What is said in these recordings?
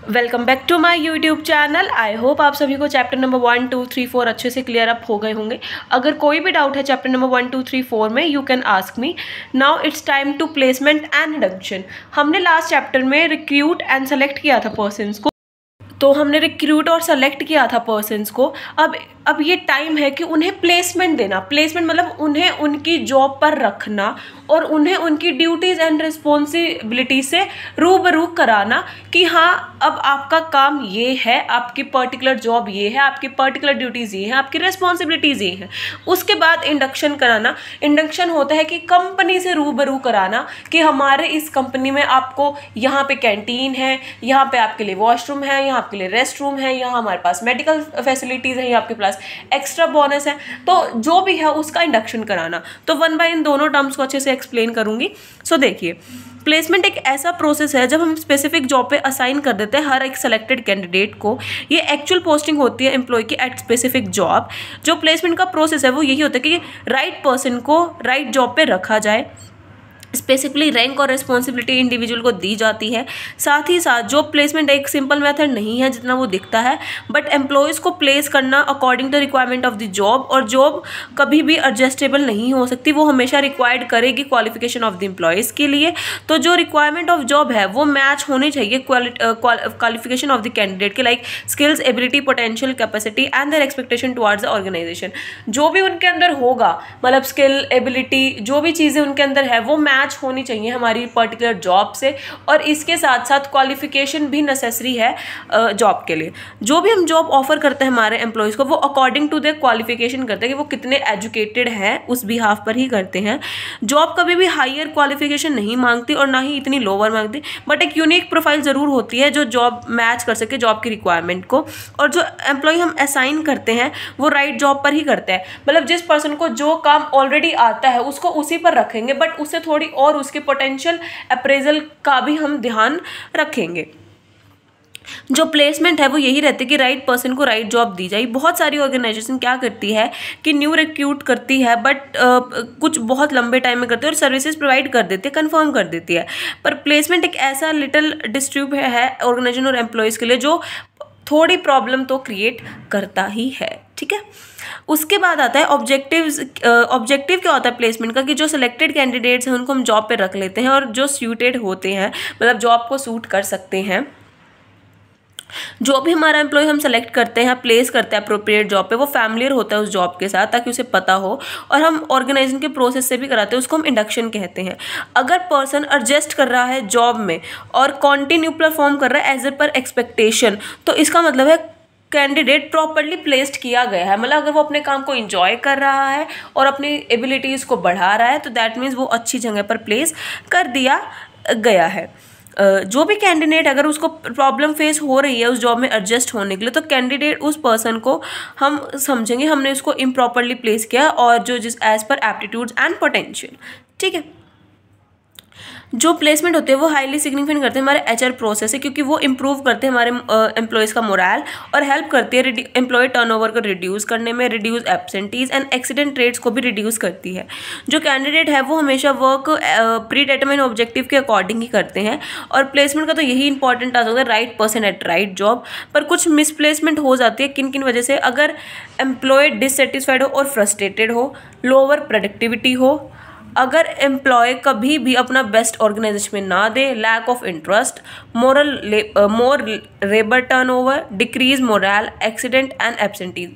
Welcome back to my YouTube channel. I hope आप सभी को चैप्टर नंबर 1, 2, 3, 4 अच्छे से क्लियर अप हो गए होंगे। अगर कोई भी डाउट है चैप्टर नंबर 1, 2, 3, 4 में, you can ask me. Now it's time to placement and induction. हमने लास्ट चैप्टर में रिक्रूट एंड सेलेक्ट किया था पर्सन्स को, तो हमने रिक्रूट और सेलेक्ट किया था पर्सन्स को। अब ये टाइम है कि उन्हें प्लेसमेंट देना। प्लेसमेंट मतलब उन्हें उनकी जॉब पर रखना और उन्हें उनकी ड्यूटीज़ एंड रिस्पॉन्सिबिलिटी से रूबरू कराना कि हाँ अब आपका काम ये है, आपकी पर्टिकुलर जॉब ये है, आपकी पर्टिकुलर ड्यूटीज़ ये हैं, आपकी रिस्पॉन्सिबिलिटीज़ ये हैं। उसके बाद इंडक्शन कराना। इंडक्शन होता है कि कंपनी से रूबरू कराना कि हमारे इस कंपनी में आपको यहाँ पे कैंटीन है, यहाँ पे आपके लिए वॉशरूम है, यहाँ आपके लिए रेस्ट रूम है, यहाँ हमारे पास मेडिकल फैसिलिटीज़ हैं, यहाँ आपके पास एक्स्ट्रा बोनस है। तो जो भी है उसका इंडक्शन कराना। तो वन बाय इन दोनों टर्म्स को अच्छे से एक्सप्लेन करूंगी। सो देखिए, प्लेसमेंट एक ऐसा प्रोसेस है जब हम स्पेसिफिक जॉब पे असाइन कर देते हैं हर एक सेलेक्टेड कैंडिडेट को। ये एक्चुअल पोस्टिंग होती है एम्प्लॉय की एट स्पेसिफिक जॉब। जो प्लेसमेंट का प्रोसेस है वो यही होता है कि राइट पर्सन को राइट जॉब पे रखा जाए। स्पेसिफिकली रैंक और रिस्पॉन्सिबिलिटी इंडिविजुअल को दी जाती है। साथ ही साथ जॉब प्लेसमेंट एक सिंपल मेथड नहीं है जितना वो दिखता है, बट एम्प्लॉयज़ को प्लेस करना according to requirement of the job. और जॉब कभी भी एडजस्टेबल नहीं हो सकती, वो हमेशा रिक्वायर्ड करेगी क्वालिफिकेशन ऑफ द एम्प्लॉयज़ के लिए। तो जो रिक्वायरमेंट ऑफ जॉब है वो मैच होनी चाहिए क्वालिफिकेशन ऑफ द कैंडिडेट के, like skills, ability, potential, capacity and their expectation towards the organisation. जो भी उनके अंदर होगा, मतलब स्किल, एबिलिटी, जो भी चीज़ें उनके अंदर है वो मैच होनी चाहिए हमारी पर्टिकुलर जॉब से। और इसके साथ साथ क्वालिफिकेशन भी नेसेसरी है जॉब के लिए। जो भी हम जॉब ऑफर करते हैं हमारे एम्प्लॉयज़ को, वो अकॉर्डिंग टू देयर क्वालिफिकेशन करते हैं कि वो कितने एजुकेटेड हैं, उस बिहाफ पर ही करते हैं। जॉब कभी भी हायर क्वालिफिकेशन नहीं मांगती और ना ही इतनी लोअर मांगती, बट एक यूनिक प्रोफाइल ज़रूर होती है जो जॉब मैच कर सके जॉब की रिक्वायरमेंट को। और जो एम्प्लॉय हम असाइन करते हैं वो राइट जॉब पर ही करते हैं। मतलब जिस पर्सन को जो काम ऑलरेडी आता है उसको उसी पर रखेंगे, बट उससे थोड़ी और उसके पोटेंशियल अप्रेजल का भी हम ध्यान रखेंगे। जो प्लेसमेंट है वो यही रहती है कि राइट पर्सन को राइट जॉब दी जाए। बहुत सारी ऑर्गेनाइजेशन क्या करती है कि न्यू रिक्रूट करती है, बट कुछ बहुत लंबे टाइम में करती है और सर्विसेज प्रोवाइड कर देती है, कंफर्म कर देती है। पर प्लेसमेंट एक ऐसा लिटिल डिस्ट्रीब्यूट है ऑर्गेनाइजेशन और एम्प्लॉयज़ के लिए जो थोड़ी प्रॉब्लम तो क्रिएट करता ही है। ठीक है, उसके बाद आता है ऑब्जेक्टिव्स। ऑब्जेक्टिव क्या होता है प्लेसमेंट का कि जो सिलेक्टेड कैंडिडेट्स हैं उनको हम जॉब पे रख लेते हैं और जो सूटेड होते हैं, मतलब जॉब को सूट कर सकते हैं, जो भी हमारा एम्प्लॉय हम सेलेक्ट करते हैं, प्लेस करते हैं अप्रोप्रिएट जॉब पे, वो फैमिलियर होता है उस जॉब के साथ ताकि उसे पता हो। और हम ऑर्गेनाइजेशन के प्रोसेस से भी कराते हैं, उसको हम इंडक्शन कहते हैं। अगर पर्सन एडजस्ट कर रहा है जॉब में और कंटिन्यू परफॉर्म कर रहा है एज ए पर एक्सपेक्टेशन, तो इसका मतलब है कैंडिडेट प्रॉपरली प्लेस्ड किया गया है। मतलब अगर वो अपने काम को इंजॉय कर रहा है और अपनी एबिलिटीज़ को बढ़ा रहा है तो दैट मीन्स वो अच्छी जगह पर प्लेस कर दिया गया है। जो भी कैंडिडेट अगर उसको प्रॉब्लम फेस हो रही है उस जॉब में एडजस्ट होने के लिए, तो कैंडिडेट उस पर्सन को हम समझेंगे हमने उसको इम्प्रॉपरली प्लेस किया और जो जिस as per aptitudes and potential. ठीक है, जो प्लेसमेंट होते हैं वो हाईली सिग्निफिकेंट करते हैं हमारे एचआर प्रोसेस से, क्योंकि वो इंप्रूव करते हैं हमारे एम्प्लॉयज़ का मोरल और हेल्प करती है एम्प्लॉय टर्नओवर को रिड्यूस करने में, reduce absentees and accident rates को भी रिड्यूस करती है। जो कैंडिडेट है वो हमेशा वर्क प्री डिटरमाइन ऑब्जेक्टिव के अकॉर्डिंग ही करते हैं। और प्लेसमेंट का तो यही इंपॉर्टेंट टास्क होता है, right person at right job. पर कुछ मिसप्लेसमेंट हो जाती है, किन किन वजह से? अगर एम्प्लॉय डिससेटिस्फाइड हो और फ्रस्ट्रेटेड हो, लोअर प्रोडक्टिविटी हो, अगर एम्प्लॉय कभी भी अपना बेस्ट ऑर्गेनाइजेशन में ना दे, lack of interest, more labour turnover, decrease morale, accident and absentees,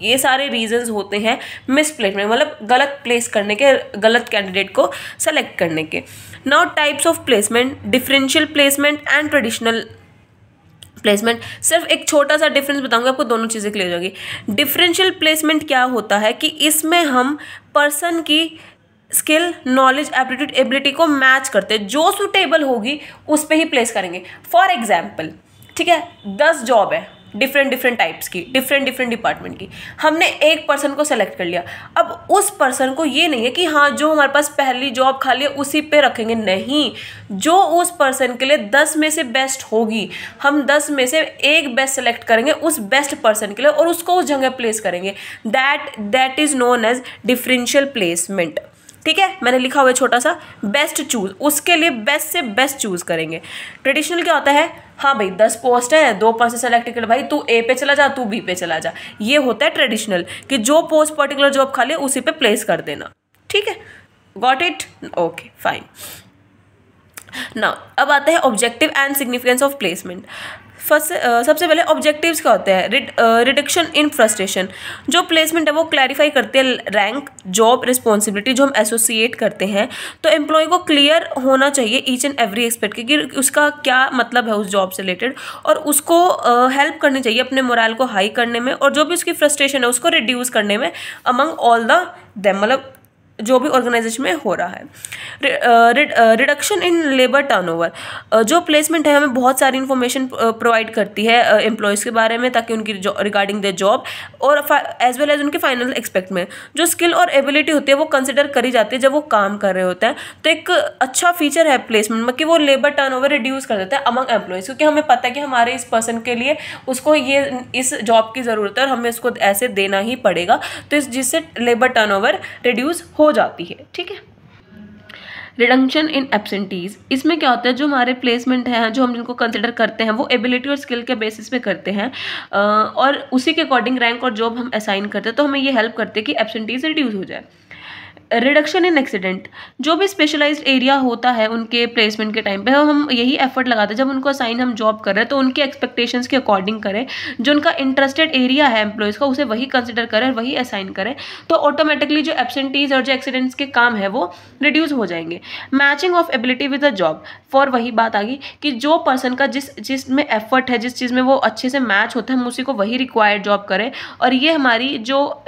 ये सारे रीजंस होते हैं मिसप्लेसमेंट, मतलब गलत प्लेस करने के, गलत कैंडिडेट को सेलेक्ट करने के। Now types of placement, differential placement and traditional placement. सिर्फ एक छोटा सा डिफरेंस बताऊंगा, आपको दोनों चीज़ें क्लियर हो जाएगी। डिफरेंशियल प्लेसमेंट क्या होता है कि इसमें हम पर्सन की स्किल, नॉलेज, एप्टीट्यूड, एबिलिटी को मैच करते हैं, जो सूटेबल होगी उस पर ही प्लेस करेंगे। फॉर एग्जाम्पल, ठीक है, 10 जॉब है डिफरेंट टाइप्स की, डिफरेंट डिपार्टमेंट की, हमने एक पर्सन को सेलेक्ट कर लिया। अब उस पर्सन को ये नहीं है कि हाँ जो हमारे पास पहली जॉब खाली है उसी पे रखेंगे, नहीं। जो उस पर्सन के लिए 10 में से बेस्ट होगी, हम 10 में से एक बेस्ट सेलेक्ट करेंगे उस बेस्ट पर्सन के लिए और उसको उस जगह प्लेस करेंगे। That is known as differential placement. ठीक है, मैंने लिखा हुआ है छोटा सा, बेस्ट चूज, उसके लिए बेस्ट से बेस्ट चूज करेंगे। ट्रेडिशनल क्या होता है, हाँ भाई 10 पोस्ट है, 2 पर्सन सेलेक्ट कर, भाई तू ए पे चला जा, तू बी पे चला जा। ये होता है ट्रेडिशनल कि जो पोस्ट पर्टिकुलर जॉब खाली उसी पे प्लेस कर देना। ठीक है, got it, okay fine. Now अब आता है objective and significance of placement. First सबसे पहले ऑब्जेक्टिव्स क्या होते हैं? Reduction in frustration. जो प्लेसमेंट है वो क्लैरिफाई करते हैं रैंक, जॉब, रिस्पॉन्सिबिलिटी जो हम एसोसिएट करते हैं। तो एम्प्लॉय को क्लियर होना चाहिए ईच एंड एवरी एस्पेक्ट कि उसका क्या मतलब है उस जॉब से रिलेटेड, और उसको हेल्प करनी चाहिए अपने मोरल को हाई करने में, और जो भी उसकी फ्रस्ट्रेशन है उसको रिड्यूस करने में अमंग ऑल द देम, मतलब जो भी ऑर्गेनाइजेशन में हो रहा है। Reduction in labour turnover. जो प्लेसमेंट है हमें बहुत सारी इन्फॉर्मेशन प्रोवाइड करती है एम्प्लॉयज़ के बारे में, ताकि उनकी रिगार्डिंग द जॉब और एज वेल एज उनके फाइनल एक्सपेक्ट में जो स्किल और एबिलिटी होती है वो कंसिडर करी जाती है जब वो काम कर रहे होते हैं। तो एक अच्छा फीचर है प्लेसमेंट में कि वो लेबर टर्नओवर रिड्यूस कर देता है अमंग एम्प्लॉयज़, क्योंकि हमें पता है कि हमारे इस पर्सन के लिए उसको ये इस जॉब की ज़रूरत है और हमें उसको ऐसे देना ही पड़ेगा, तो जिससे लेबर टर्नओवर रिड्यूस हो जाती है। ठीक है। रिडक्शन इन एब्सेंटीज, इसमें क्या होता है जो हमारे प्लेसमेंट है, जो हम जिनको कंसिडर करते हैं वो एबिलिटी और स्किल के बेसिस पे करते हैं और उसी के अकॉर्डिंग रैंक और जॉब हम असाइन करते हैं, तो हमें ये हेल्प करते हैं कि एब्सेंटीज रिड्यूस हो जाए। रिडक्शन इन एक्सीडेंट, जो भी स्पेशलाइज्ड एरिया होता है उनके प्लेसमेंट के टाइम पे हम यही एफर्ट लगाते हैं जब उनको असाइन हम जॉब कर रहे हैं तो उनके एक्सपेक्टेशंस के अकॉर्डिंग करें, जो उनका इंटरेस्टेड एरिया है एम्प्लॉयज़ का उसे वही कंसिडर करें और वही असाइन करें, तो ऑटोमेटिकली जो एब्सेंटीज और जो एक्सीडेंट्स के काम है वो रिड्यूस हो जाएंगे। Matching of ability with the job, for वही बात आ गई कि जो पर्सन का जिसमें एफर्ट है, जिस चीज़ में वो अच्छे से मैच होता है, हम उसी को वही रिक्वायर्ड जॉब करें, और ये हमारी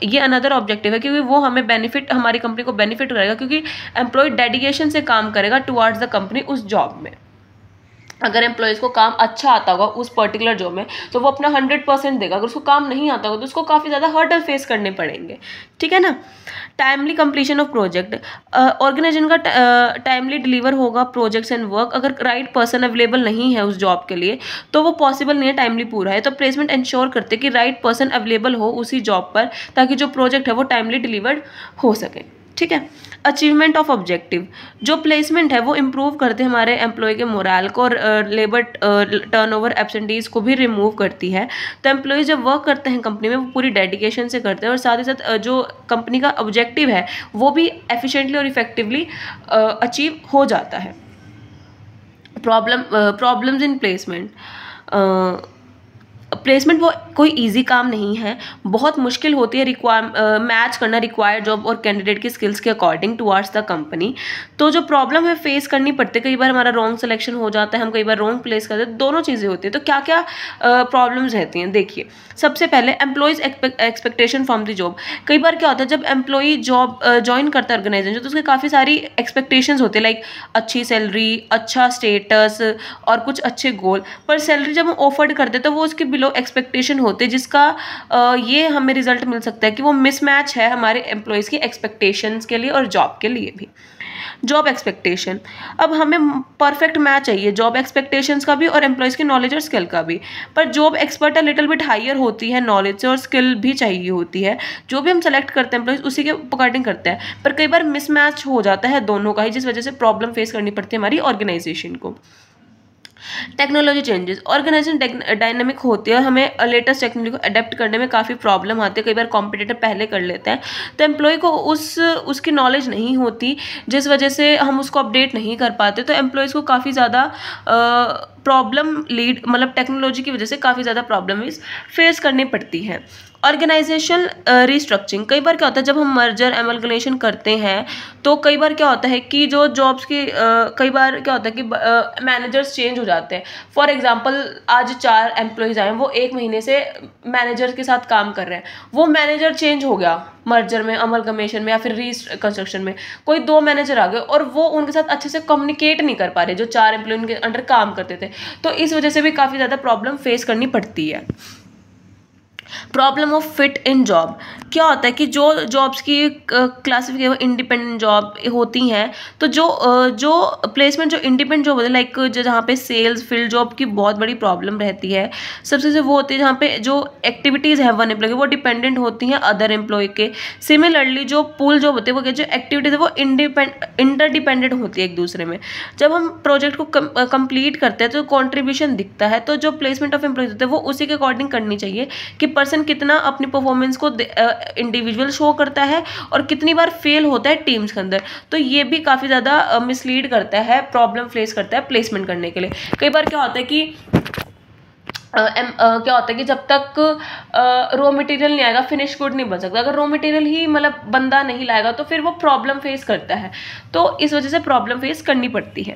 ये अनदर ऑब्जेक्टिव है क्योंकि वो हमें बेनिफिट, हमारी कंपनी को बेनिफिट करेगा क्योंकि एम्प्लॉय डेडिकेशन से काम करेगा टुवर्ड्स द कंपनी उस जॉब में। अगर एम्प्लॉयज़ को काम अच्छा आता होगा उस पर्टिकुलर जॉब में तो वो अपना 100% देगा, अगर उसको काम नहीं आता होगा तो उसको काफ़ी ज़्यादा हर्डल फेस करने पड़ेंगे। ठीक है ना। Timely completion of project, organisation का टाइमली डिलीवर होगा प्रोजेक्ट्स एंड वर्क। अगर राइट पर्सन अवेलेबल नहीं है उस जॉब के लिए तो वो पॉसिबल नहीं है टाइमली पूरा है, तो प्लेसमेंट इंश्योर करते कि राइट पर्सन अवेलेबल हो उसी जॉब पर ताकि जो प्रोजेक्ट है वो टाइमली डिलीवर्ड हो सके। ठीक है। अचीवमेंट ऑफ ऑब्जेक्टिव, जो प्लेसमेंट है वो इम्प्रूव करते हैं हमारे एम्प्लॉय के मोरल को और लेबर टर्नओवर एब्सेंटीज को भी रिमूव करती है। तो एम्प्लॉयज़ जब वर्क करते हैं कंपनी में वो पूरी डेडिकेशन से करते हैं और साथ ही साथ जो कंपनी का ऑब्जेक्टिव है वो भी एफिशिएंटली और इफेक्टिवली अचीव हो जाता है। प्रॉब्लम्स इन प्लेसमेंट, प्लेसमेंट वो कोई इजी काम नहीं है, बहुत मुश्किल होती है मैच करना रिक्वायर्ड जॉब और कैंडिडेट की स्किल्स के अकॉर्डिंग टुवर्ड्स द कंपनी। तो जो प्रॉब्लम है फेस करनी पड़ती है, कई बार हमारा रॉन्ग सिलेक्शन हो जाता है, हम कई बार रॉन्ग प्लेस करते हैं, दोनों चीज़ें होती हैं। तो क्या क्या प्रॉब्लम्स रहती हैं देखिए। सबसे पहले employees expectation from the job. कई बार क्या होता है जब एम्प्लॉई जॉब ज्वाइन करता है ऑर्गेनाइजेशन तो उसके काफ़ी सारी एक्सपेक्टेशंस होती है, लाइक अच्छी सैलरी, अच्छा स्टेटस और कुछ अच्छे गोल, पर सैलरी जब हम ऑफर्ड करते हैं तो वो उसके बिलो एक्सपेक्टेशन होते हैं, जिसका ये हमें रिजल्ट मिल सकता है कि वो मिसमैच है हमारे एम्प्लॉयज़ की एक्सपेक्टेशंस के लिए और जॉब के लिए भी। जॉब एक्सपेक्टेशन, अब हमें परफेक्ट मैच चाहिए जॉब एक्सपेक्टेशंस का भी और एम्प्लॉयज़ की नॉलेज और स्किल का भी, पर job expert little bit higher होती है नॉलेज से और स्किल भी चाहिए होती है। जो भी हम सेलेक्ट करते हैं एम्प्लॉयज़ उसी के अकॉर्डिंग करते हैं, पर कई बार मिसमैच हो जाता है दोनों का ही, जिस वजह से प्रॉब्लम फेस करनी पड़ती है हमारी ऑर्गेनाइजेशन को। टेक्नोलॉजी चेंजेस, ऑर्गेनाइजेशन डायनामिक होती है और हमें लेटेस्ट टेक्नोलॉजी को अडेप्ट करने में काफ़ी प्रॉब्लम आती है। कई बार कॉम्पिटिटर पहले कर लेते हैं तो एम्प्लॉय को उसकी नॉलेज नहीं होती, जिस वजह से हम उसको अपडेट नहीं कर पाते, तो एम्प्लॉयज़ को काफ़ी ज़्यादा मतलब टेक्नोलॉजी की वजह से काफ़ी ज़्यादा प्रॉब्लम फेस करनी पड़ती है। ऑर्गेनाइजेशन रिस्ट्रक्चरिंग, कई बार क्या होता है जब हम मर्जर एमलगनेशन करते हैं तो कई बार क्या होता है कि जो जॉब्स की कई बार क्या होता है कि मैनेजर्स चेंज हो जाते हैं। फॉर एग्जांपल आज 4 एम्प्लॉयज़ आए, वो 1 महीने से मैनेजर के साथ काम कर रहे हैं, वो मैनेजर चेंज हो गया मर्जर में, अमलगमेशन में या फिर रिकंस्ट्रक्शन में, कोई 2 मैनेजर आ गए और वो उनके साथ अच्छे से कम्युनिकेट नहीं कर पा रहे जो 4 एम्प्लॉय उनके अंडर काम करते थे, तो इस वजह से भी काफ़ी ज़्यादा प्रॉब्लम फेस करनी पड़ती है। Problem of fit in job, क्या होता है कि जो जॉब्स की क्लासिफिकेशन इंडिपेंडेंट जॉब होती हैं, तो जो प्लेसमेंट जो इंडिपेंडेंट जॉब होती है, लाइक जहाँ पे सेल्स फील्ड जॉब की बहुत बड़ी प्रॉब्लम रहती है। सबसे से वो होती है जहाँ पे जो एक्टिविटीज़ है वन एम्प्लॉय की वो डिपेंडेंट होती हैं अदर एम्प्लॉय के। सिमिलरली जो पूल जॉब होती है, वो जो एक्टिविटीज़ है वो इंटरडिपेंडेंट होती है एक दूसरे में। जब हम प्रोजेक्ट को कंप्लीट करते हैं तो कॉन्ट्रीब्यूशन दिखता है, तो जो प्लेसमेंट ऑफ एम्प्लॉयज होते हैं वो उसी के अकॉर्डिंग करनी चाहिए कि पर्सन कितना अपनी परफॉर्मेंस को इंडिविजुअल शो करता है और कितनी बार फेल होता है टीम्स के अंदर। तो ये भी काफ़ी ज़्यादा मिसलीड करता है, प्रॉब्लम फेस करता है प्लेसमेंट करने के लिए। कई बार क्या होता है कि क्या होता है कि जब तक रॉ मटेरियल नहीं आएगा फिनिश गुड नहीं बन सकता। अगर रॉ मटेरियल ही मतलब बंदा नहीं लाएगा तो फिर वो प्रॉब्लम फेस करता है, तो इस वजह से प्रॉब्लम फेस करनी पड़ती है।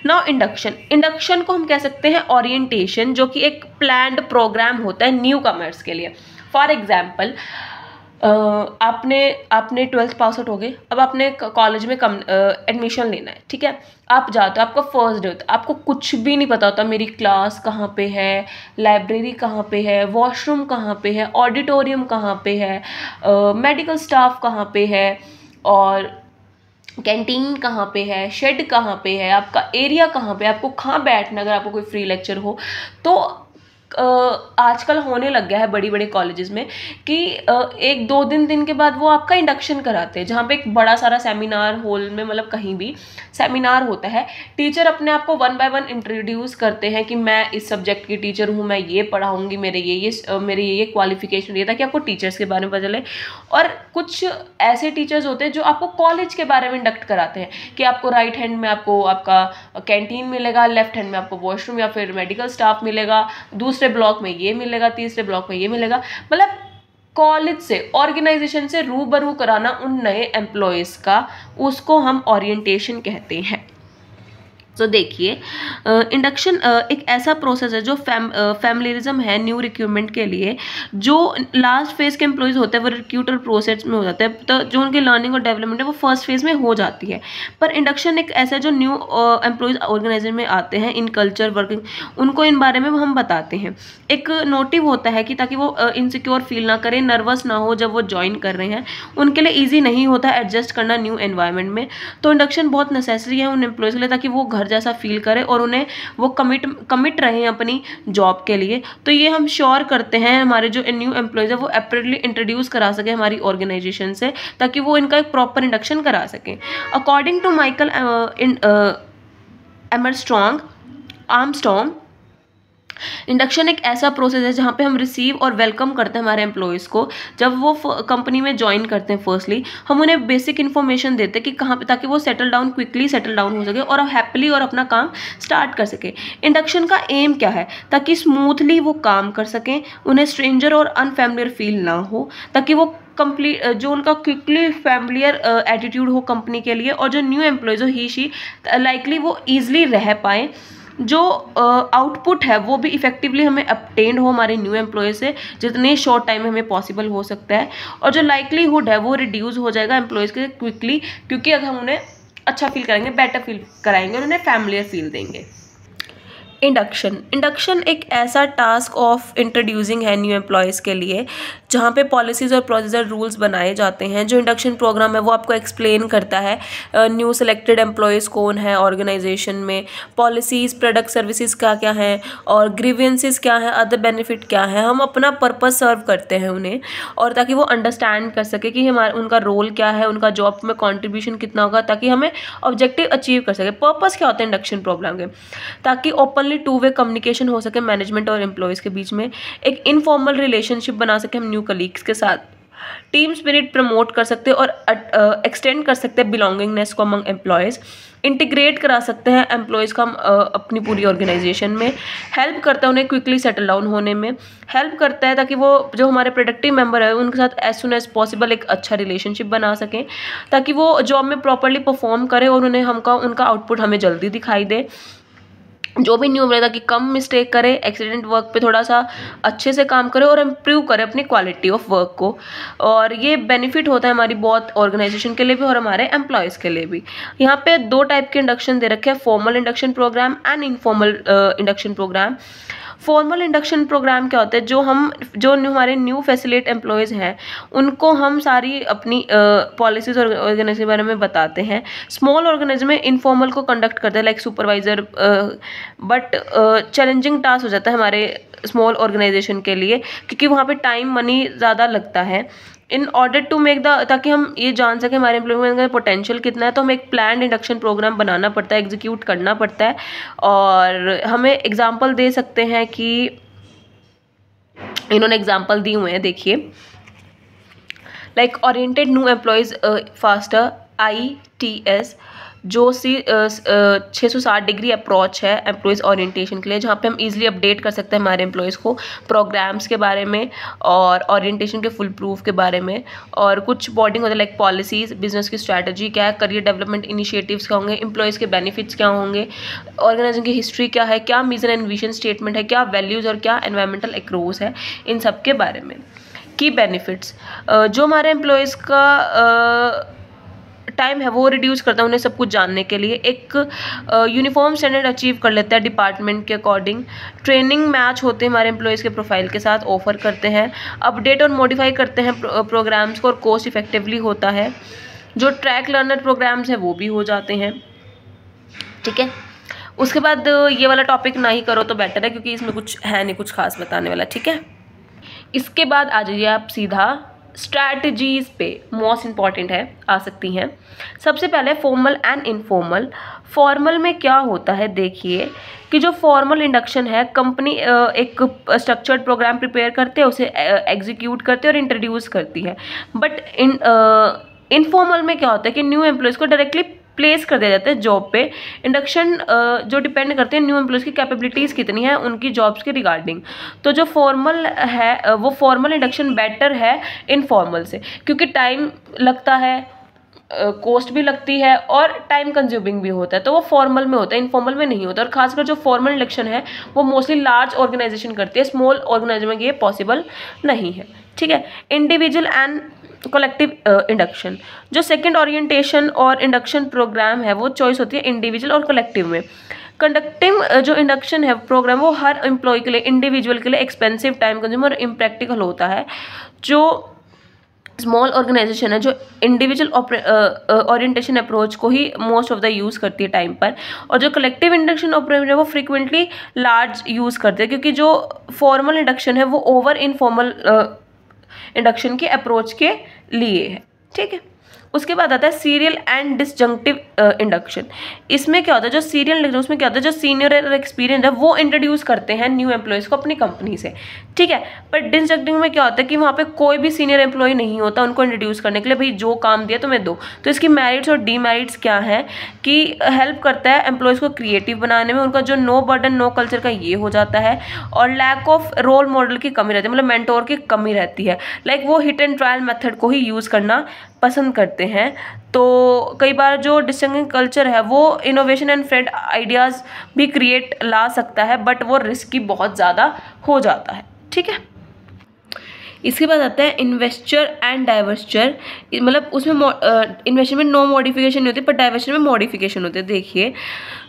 नाउ इंडक्शन को हम कह सकते हैं ओरिएंटेशन, जो कि एक प्लान्ड प्रोग्राम होता है न्यू कमर्स के लिए। फॉर एग्जाम्पल, आपने 12th पास आउट हो गए, अब आपने कॉलेज में एडमिशन लेना है, ठीक है। आप जाते हो, आपका फर्स्ट डे होता है, आपको कुछ भी नहीं पता होता मेरी क्लास कहाँ पे है, लाइब्रेरी कहाँ पे है, वॉशरूम कहाँ पे है, ऑडिटोरियम कहाँ पे है, मेडिकल स्टाफ कहाँ पे है, और कैंटीन कहाँ पे है, शेड कहाँ पे है, आपका एरिया कहाँ पे, आपको कहाँ बैठना अगर आपको कोई फ्री लेक्चर हो। तो आजकल होने लग गया है बड़ी बड़ी कॉलेजेस में कि 1-2 दिन के बाद वो आपका इंडक्शन कराते हैं, जहाँ पे एक बड़ा सारा सेमिनार हॉल में, मतलब कहीं भी सेमिनार होता है। टीचर अपने आप को 1 बाय 1 इंट्रोड्यूस करते हैं कि मैं इस सब्जेक्ट की टीचर हूँ, मैं ये पढ़ाऊँगी, मेरे ये क्वालिफिकेशन ये, ताकि आपको टीचर्स के बारे में पता चले। और कुछ ऐसे टीचर्स होते हैं जो आपको कॉलेज के बारे में इंडक्ट कराते हैं कि आपको राइट हैंड में आपको आपका कैंटीन मिलेगा, लेफ्ट हैंड में आपको वॉशरूम या फिर मेडिकल स्टाफ मिलेगा, दूसरे ब्लॉक में ये मिलेगा, तीसरे ब्लॉक में ये मिलेगा। मतलब कॉलेज से, ऑर्गेनाइजेशन से रूबरू कराना उन नए एम्प्लॉयज का, उसको हम ओरिएंटेशन कहते हैं। तो देखिए, इंडक्शन एक ऐसा प्रोसेस है जो फैमिलियरिज्म है न्यू रिक्रूटमेंट के लिए। जो लास्ट फेज के एम्प्लॉयज़ होते हैं वो रिक्रूटर प्रोसेस में हो जाते हैं, तो जो उनकी लर्निंग और डेवलपमेंट है वो फर्स्ट फेज में हो जाती है। पर इंडक्शन एक ऐसा जो न्यू एम्प्लॉयज़ ऑर्गेनाइजेशन में आते हैं इन कल्चर वर्किंग, उनको इन बारे में हम बताते हैं। एक नोटिव होता है कि ताकि वो इनसिक्योर फील ना करें, नर्वस ना हो जब वो ज्वाइन कर रहे हैं। उनके लिए ईजी नहीं होता एडजस्ट करना न्यू एनवायरनमेंट में, तो इंडक्शन बहुत नेसेसरी है उन एम्प्लॉयज़ के लिए, ताकि वो घर जैसा फील करे और उन्हें वो कमिट रहे अपनी जॉब के लिए। तो ये हम श्योर करते हैं हमारे जो न्यू एम्प्लॉयज़ है वो अप्रोप्रिएटली इंट्रोड्यूस करा सके हमारी ऑर्गेनाइजेशन से, ताकि वो इनका एक प्रॉपर इंडक्शन करा सकें। According to Michael Armstrong, induction एक ऐसा प्रोसेस है जहाँ पे हम रिसीव और वेलकम करते हैं हमारे एम्प्लॉयज़ को। जब वो कंपनी में ज्वाइन करते हैं, फर्स्टली हम उन्हें बेसिक इन्फॉर्मेशन देते हैं कि कहाँ पे, ताकि वो क्विकली सेटल डाउन हो सके और हैप्पीली और अपना काम स्टार्ट कर सके। इंडक्शन का एम क्या है? ताकि स्मूथली वो काम कर सकें, उन्हें स्ट्रेंजर और अनफैमिलियर फील ना हो, ताकि वो कंप्लीट जो उनका क्विकली फैमिलियर एटीट्यूड हो कंपनी के लिए, और जो न्यू एम्प्लॉयज़ हो ही लाइकली वो ईजिली रह पाएँ। जो आउटपुट है वो भी इफेक्टिवली हमें अपटेन हो हमारे न्यू एम्प्लॉय से, जितने शॉर्ट टाइम में हमें पॉसिबल हो सकता है। और जो लाइकलीहुड है वो रिड्यूस हो जाएगा एम्प्लॉयज़ के क्विकली, क्योंकि अगर हम उन्हें अच्छा फील कराएंगे, बेटर फील कराएंगे और उन्हें फैमिलियर फील देंगे। इंडक्शन एक ऐसा टास्क ऑफ इंट्रोड्यूसिंग है न्यू एम्प्लॉयज़ के लिए, जहाँ पे पॉलिसीज़ और प्रोसीजर रूल्स बनाए जाते हैं। जो इंडक्शन प्रोग्राम है वो आपको एक्सप्लेन करता है न्यू सेलेक्टेड एम्प्लॉयज़ कौन है ऑर्गेनाइजेशन में, पॉलिसीज़, प्रोडक्ट, सर्विसेज क्या क्या हैं, और ग्रीवेंसेस क्या हैं, अदर बेनिफिट क्या है। हम अपना पर्पस सर्व करते हैं उन्हें, और ताकि वो अंडरस्टैंड कर सके कि हमारा उनका रोल क्या है, उनका जॉब में कॉन्ट्रीब्यूशन कितना होगा, ताकि हमें ऑब्जेक्टिव अचीव कर सके। पर्पस क्या होता है इंडक्शन प्रोग्राम के? ताकि ओपनली 2 वे कम्युनिकेशन हो सके मैनेजमेंट और एम्प्लॉयज़ के बीच में, एक इनफॉर्मल रिलेशनशिप बना सके हम न्यू कलीग्स के साथ, टीम स्पिरिट प्रमोट कर सकते हैं और एक्सटेंड कर सकते हैं बिलोंगिंगनेस को अमंग एम्प्लॉयज़, इंटीग्रेट करा सकते हैं एम्प्लॉयज़ का अपनी पूरी ऑर्गेनाइजेशन में, हेल्प करता है उन्हें क्विकली सेटल डाउन होने में, हेल्प करता है ताकि वो जो हमारे प्रोडक्टिव मेंबर है उनके साथ एज सुन एज पॉसिबल एक अच्छा रिलेशनशिप बना सकें, ताकि वो जॉब में प्रॉपरली परफॉर्म करे और उन्हें उनका आउटपुट हमें जल्दी दिखाई दे। जो भी न्यू मिलेगा कि कम मिस्टेक करे, एक्सीडेंट वर्क पे थोड़ा सा अच्छे से काम करे और इम्प्रूव करे अपनी क्वालिटी ऑफ वर्क को। और ये बेनिफिट होता है हमारी बहुत ऑर्गेनाइजेशन के लिए भी और हमारे एम्प्लॉयज़ के लिए भी। यहाँ पे 2 टाइप के इंडक्शन दे रखे हैं, formal induction programme and informal induction programme. Formal induction programme क्या होता है, जो हमारे न्यू फैसिलिट एम्प्लॉयज़ हैं उनको हम सारी अपनी पॉलिसीज़ और ऑर्गेनाइजेशन के बारे में बताते हैं। स्मॉल ऑर्गेनाइजेशन में इनफॉर्मल को कंडक्ट करते हैं like supervisor, but challenging task हो जाता है हमारे स्मॉल ऑर्गेनाइजेशन के लिए, क्योंकि वहाँ पे टाइम मनी ज़्यादा लगता है। In order to make the, ताकि हम ये जान सकें हमारे एम्प्लॉयमेंट का पोटेंशियल कितना है, तो हमें एक प्लान इंडक्शन प्रोग्राम बनाना पड़ता है, एग्जीक्यूट करना पड़ता है। और हमें एग्जांपल दे सकते हैं कि इन्होंने एग्जांपल दी हुए हैं, देखिए, like oriented new employees faster, ITS, जो 660 डिग्री अप्रोच है एम्प्लॉयज़ ओरिएंटेशन के लिए, जहाँ पे हम इजीली अपडेट कर सकते हैं हमारे एम्प्लॉयज़ को प्रोग्राम्स के बारे में और ओरिएंटेशन के फुल प्रूफ के बारे में। और कुछ बॉर्डिंग होता है लाइक पॉलिसीज़, बिजनेस की स्ट्रैटेजी क्या है, करियर डेवलपमेंट इनिशिएटिव्स क्या होंगे, एम्प्लॉयज़ के बेनिफिट्स क्या होंगे, ऑर्गेनाइजेशन की हिस्ट्री क्या है, क्या मिशन एंड विजन स्टेटमेंट है, क्या वैल्यूज़ और क्या एनवायरमेंटल एक्रोस है, इन सब के बारे में। की बेनिफिट्स, जो हमारे एम्प्लॉयज़ का टाइम है वो रिड्यूस करता है उन्हें सब कुछ जानने के लिए। एक यूनिफॉर्म स्टैंडर्ड अचीव कर लेता है डिपार्टमेंट के अकॉर्डिंग। ट्रेनिंग मैच होते हैं हमारे एम्प्लॉयज़ के प्रोफाइल के साथ, ऑफर करते हैं। अपडेट और मॉडिफाई करते हैं प्रोग्राम्स को और कॉस्ट इफेक्टिवली होता है। जो ट्रैक लर्नर प्रोग्राम्स हैं वो भी हो जाते हैं, ठीक है। उसके बाद ये वाला टॉपिक ना ही करो तो बेटर है, क्योंकि इसमें कुछ है नहीं कुछ खास बताने वाला, ठीक है। इसके बाद आ जाइए आप सीधा स्ट्रैटेजीज पे, मोस्ट इंपॉर्टेंट है, आ सकती हैं। सबसे पहले फॉर्मल एंड इनफॉर्मल। फॉर्मल में क्या होता है, देखिए कि जो फॉर्मल इंडक्शन है, कंपनी एक स्ट्रक्चर्ड प्रोग्राम प्रिपेयर करते हैं, उसे एग्जीक्यूट करते हैं और इंट्रोड्यूस करती है। बट इनफॉर्मल में क्या होता है कि न्यू एम्प्लॉयज़ को डायरेक्टली प्लेस कर दिया जाता है जॉब पे। इंडक्शन जो डिपेंड करते हैं न्यू एम्प्लॉयज़ की कैपेबिलिटीज़ कितनी है उनकी जॉब्स के रिगार्डिंग। तो जो फॉर्मल है वो फॉर्मल इंडक्शन बेटर है इनफॉर्मल से, क्योंकि टाइम लगता है, कॉस्ट भी लगती है और टाइम कंज्यूमिंग भी होता है, तो वो फॉर्मल में होता है, इनफॉर्मल में नहीं होता। और खासकर जो फॉर्मल इंडक्शन है वो मोस्टली लार्ज ऑर्गेनाइजेशन करती है, स्मॉल ऑर्गेनाइजेशन में ये पॉसिबल नहीं है, ठीक है। इंडिविजुअल एंड कलेक्टिव इंडक्शन, जो सेकंड ओरिएंटेशन और इंडक्शन प्रोग्राम है वो चॉइस होती है इंडिविजुअल और कलेक्टिव में। कंडक्टिंग जो इंडक्शन है प्रोग्राम वो हर एम्प्लॉय के लिए, इंडिविजुअल के लिए एक्सपेंसिव, टाइम कंज्यूमर और इम्प्रैक्टिकल होता है। जो स्मॉल ऑर्गेनाइजेशन है जो इंडिविजुअल ओरिएंटेशन अप्रोच को ही मोस्ट ऑफ द यूज़ करती है टाइम पर, और जो कलेक्टिव इंडक्शन अप्रोच है वो फ्रीक्वेंटली लार्ज यूज़ करते हैं, क्योंकि जो फॉर्मल इंडक्शन है वो ओवर इनफॉर्मल इंडक्शन के अप्रोच के लिए है, ठीक है। उसके बाद आता है सीरियल एंड डिसजंक्टिव इंडक्शन। इसमें क्या होता है, जो सीरियल इंडक्शन उसमें क्या होता है, जो सीनियर और एक्सपीरियंस है वो इंट्रोड्यूस करते हैं न्यू एम्प्लॉयज़ को अपनी कंपनी से, ठीक है। पर डिसजंक्टिव में क्या होता है कि वहाँ पे कोई भी सीनियर एम्प्लॉय नहीं होता उनको इंट्रोड्यूस करने के लिए, भाई जो काम दिया तुम्हें दो। तो इसकी मेरिट्स और डीमेरिट्स क्या हैं कि हेल्प करता है एम्प्लॉयज़ को क्रिएटिव बनाने में, उनका जो नो बर्डन नो कल्चर का ये हो जाता है। और लैक ऑफ रोल मॉडल की कमी रहती है, मतलब मेंटोर की कमी रहती है, लाइक वो हिट एंड ट्रायल मेथड को ही यूज़ करना पसंद करते हैं। तो कई बार जो डिस्टिंक्टिंग कल्चर है वो इनोवेशन एंड फ्रेश आइडियाज़ भी क्रिएट ला सकता है, बट वो रिस्की बहुत ज़्यादा हो जाता है, ठीक है। इसके बाद आता है इन्वेस्टर एंड डाइवर्स्चर, मतलब उसमें इन्वेस्टर में नो मॉडिफिकेशन नहीं होती पर डाइवर्स्चर में मॉडिफिकेशन होती है। देखिए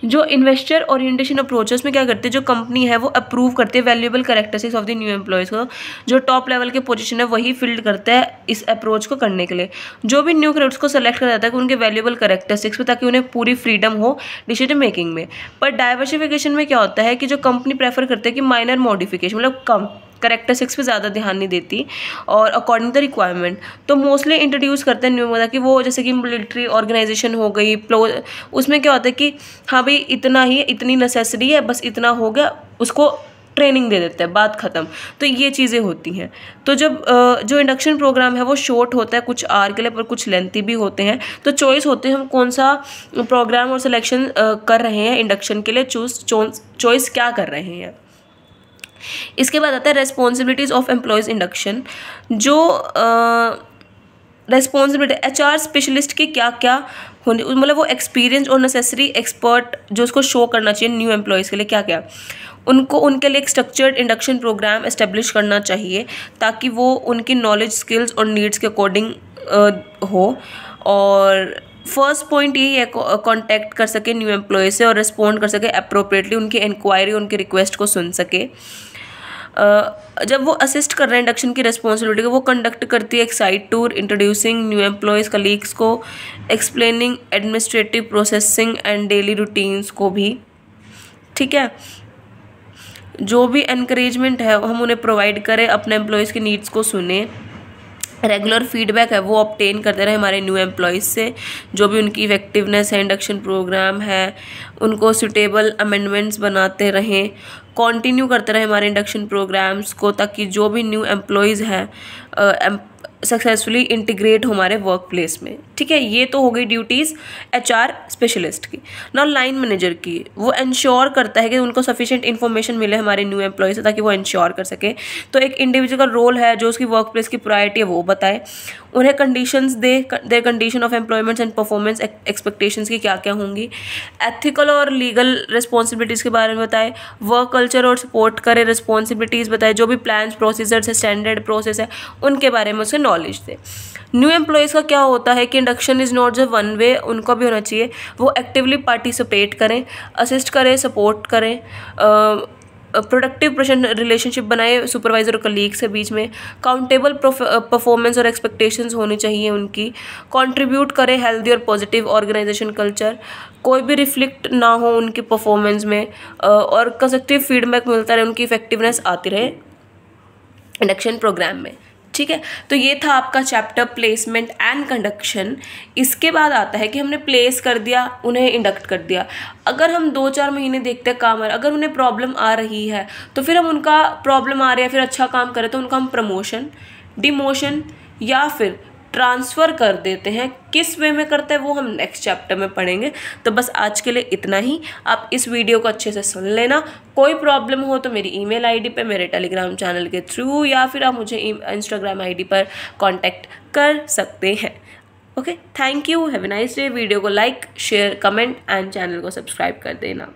जो इन्वेस्टर ओरिएंटेशन अप्रोच है उसमें क्या करते हैं, जो कंपनी है वो अप्रूव करती है valuable characteristics of the new employees को, जो टॉप लेवल के पोजीशन है वही फील्ड करता है इस अप्रोच को करने के लिए। जो भी न्यू क्रेडिट्स को सेलेक्ट करा जाता है कि उनके वैल्यूएबल कैरेक्टरिस्टिक्स पे, ताकि उन्हें पूरी फ्रीडम हो डिसीजन मेकिंग में। पर डाइवर्सिफिकेशन में क्या होता है कि जो कंपनी प्रेफर करते हैं कि माइनर मॉडिफिकेशन, मतलब कम करेक्टरिस्टिक्स पे ज़्यादा ध्यान नहीं देती और अकॉर्डिंग द रिक्वायरमेंट। तो मोस्टली इंट्रोड्यूस करते हैं न्यू मतलब कि वो जैसे कि मिलिट्री ऑर्गेनाइजेशन हो गई, उसमें क्या होता है कि हाँ भाई इतना ही, इतनी नेसेसरी है, बस इतना हो गया, उसको ट्रेनिंग दे देते हैं, बात ख़त्म। तो ये चीज़ें होती हैं। तो जब जो इंडक्शन प्रोग्राम है वो शॉर्ट होता है कुछ आवर के लिए, पर कुछ लेंथी भी होते हैं। तो चॉइस होते हैं हम कौन सा प्रोग्राम और सिलेक्शन कर रहे हैं इंडक्शन के लिए, चॉइस क्या कर रहे हैं। इसके बाद आता है रेस्पॉन्सिबिलिटीज़ ऑफ एम्प्लॉयज़ इंडक्शन। जो रेस्पॉन्सिबिलिटी HR स्पेशलिस्ट की क्या क्या होने, मतलब वो एक्सपीरियंस और नेसेसरी एक्सपर्ट जो उसको शो करना चाहिए न्यू एम्प्लॉयज़ के लिए क्या क्या, उनको उनके लिए एक स्ट्रक्चर्ड इंडक्शन प्रोग्राम एस्टेब्लिश करना चाहिए ताकि वो उनकी नॉलेज स्किल्स और नीड्स के अकॉर्डिंग हो। और फर्स्ट पॉइंट यही है कांटेक्ट कर सके न्यू एम्प्लॉय से और रिस्पॉन्ड कर सके अप्रोप्रिएटली, उनकी इंक्वायरी उनकी रिक्वेस्ट को सुन सके। जब वो असिस्ट कर रहे हैं इंडक्शन की रिस्पॉन्सिबिलिटी को, वो कंडक्ट करती है एक site tour, introducing new employees colleagues को, explaining administrative processing and daily routines को भी। ठीक है, जो भी एनकरेजमेंट है हम उन्हें प्रोवाइड करें, अपने एम्प्लॉयज़ की नीड्स को सुने, रेगुलर फीडबैक है वो ऑब्टेन करते रहे हमारे न्यू एम्प्लॉयज़ से, जो भी उनकी इफेक्टिवनेस है, इंडक्शन प्रोग्राम है, उनको सुटेबल अमेंडमेंट्स बनाते रहें, कंटिन्यू करते रहे हमारे इंडक्शन प्रोग्राम्स को, ताकि जो भी न्यू एम्प्लॉयज़ हैं सक्सेसफुली इंटीग्रेट हो हमारे वर्क प्लेस में। ठीक है, ये तो हो गई ड्यूटीज़ एचआर स्पेशलिस्ट की। नाउ लाइन मैनेजर की, वो इंश्योर करता है कि उनको सफिशिएंट इन्फॉर्मेशन मिले हमारे न्यू एम्प्लॉय से, ताकि वो इंश्योर कर सके। तो एक इंडिविजुअल का रोल है जो उसकी वर्क प्लेस की प्रायोरिटी है वो बताए, उन्हें conditions they, there condition of employments and performance expectations की क्या क्या होंगी, एथिकल और लीगल रिस्पॉन्सिबिलिटीज़ के बारे में बताए, वर्क कल्चर और सपोर्ट करे, रिस्पॉन्सिबिलिटीज़ बताए, जो भी प्लान्स प्रोसीजर्स है, स्टैंडर्ड प्रोसेस है, उनके बारे में उसे नॉलेज दे। न्यू एम्प्लॉयज़ का क्या होता है कि induction is not just one way, उनको भी होना चाहिए वो एक्टिवली पार्टिसिपेट करें, असिस्ट करें, सपोर्ट करें, प्रोडक्टिव रिलेशनशिप बनाए सुपरवाइजर और कलीग्स के बीच में, काउंटेबल परफॉर्मेंस और एक्सपेक्टेशंस होनी चाहिए उनकी, कंट्रीब्यूट करें हेल्दी और पॉजिटिव ऑर्गेनाइजेशन कल्चर, कोई भी रिफ्लेक्ट ना हो उनकी परफॉर्मेंस में, और कंस्ट्रक्टिव फीडबैक मिलता रहे, उनकी इफेक्टिवनेस आती रहे इंडक्शन प्रोग्राम में। ठीक है, तो ये था आपका चैप्टर प्लेसमेंट एंड कंडक्शन। इसके बाद आता है कि हमने प्लेस कर दिया, उन्हें इंडक्ट कर दिया। अगर हम 2-4 महीने देखते हैं काम, अगर उन्हें प्रॉब्लम आ रही है तो फिर हम उनका प्रॉब्लम आ रही है फिर अच्छा काम करें तो उनका हम प्रमोशन, डिमोशन या फिर ट्रांसफ़र कर देते हैं। किस वे में करते हैं वो हम नेक्स्ट चैप्टर में पढ़ेंगे। तो बस आज के लिए इतना ही। आप इस वीडियो को अच्छे से सुन लेना। कोई प्रॉब्लम हो तो मेरी ईमेल आईडी पे, मेरे टेलीग्राम चैनल के थ्रू, या फिर आप मुझे इंस्टाग्राम आईडी पर कांटेक्ट कर सकते हैं। Okay, thank you, have a nice day. Video को like, share, comment and channel को सब्सक्राइब कर देना।